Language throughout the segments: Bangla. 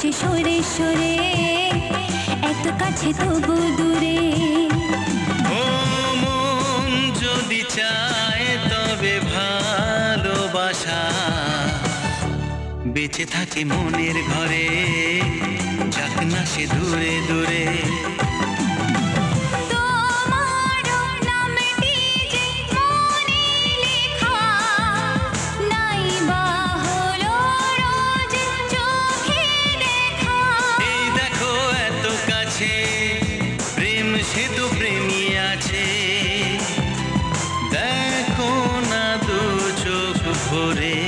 যে সরে সরে, এত কাছে তবু দূরে। ও মন যদি চায় তবে ভালোবাসা বেঁচে থাকে মনের ঘরে, যাক না সে দূরে দূরে। প্রেম সেতু প্রেমী আছে, দেখো না দু চোখ ভরে।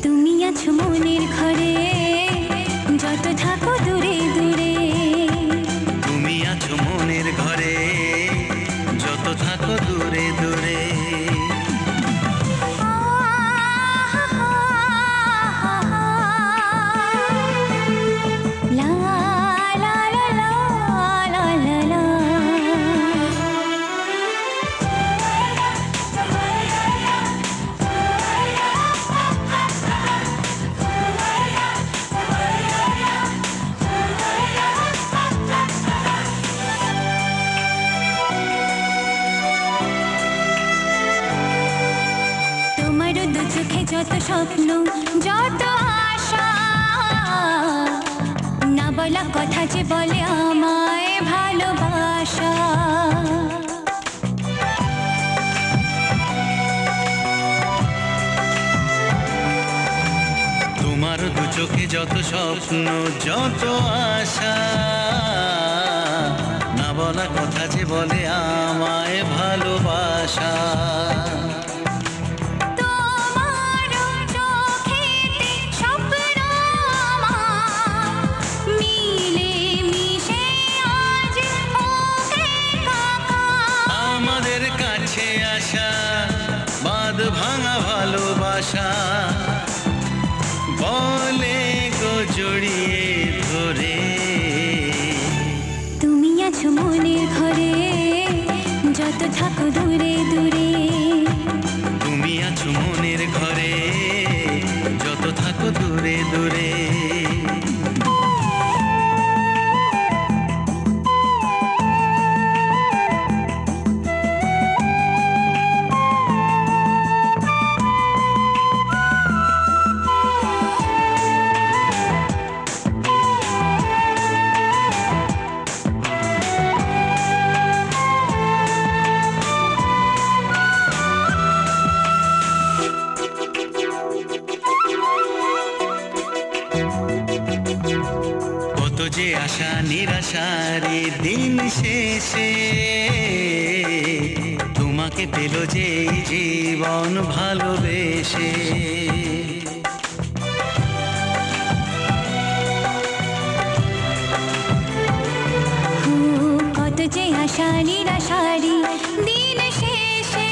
তুমি আছো মনের ঘরে, যত থাকো দূরে দূরে। তুমি আছো মনের ঘরে, যত থাকো দূরে দূরে। যত স্বপ্ন যত আশা, না বলা কথা যে বলে আমায় ভালোবাসা। তোমার দু চোখে যত স্বপ্ন যত আশা, না বলা কথা যে বলে আমায় ভালোবাসা। বাঁধ ভাঙা ভালোবাসা বলে গো জড়িয়ে ধরে। তুমি আছো মনের ঘরে, যত থাকো দূরে দূরে। তুমি আছো মনের ঘরে, যত থাকো দূরে দূরে। কত যে আশা নিরাশারে দিন শেষে, তোমাকে পেল যে জীবন ভালোবেসে। কত যে আশা নিরাশারি দিন শেষে,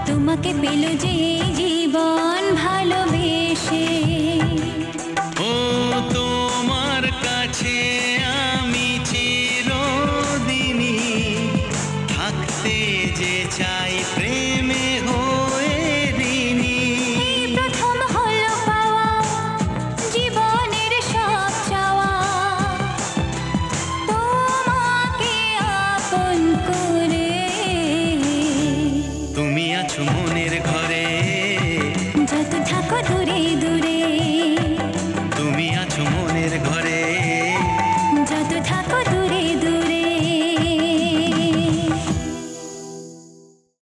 তোমাকে পেল যে জীবন ভালোবেসে। ও তোমার কাছে আমি চিরদিনই থাকতে যে চাই প্রেমে হয়ে ঋণী। প্রথম হলো পাওয়া জীবনের সব চাওয়া, তোমাকে আপন করে। তুমি আছো মনের ঘরে, যত থাকো দূরে দূরে।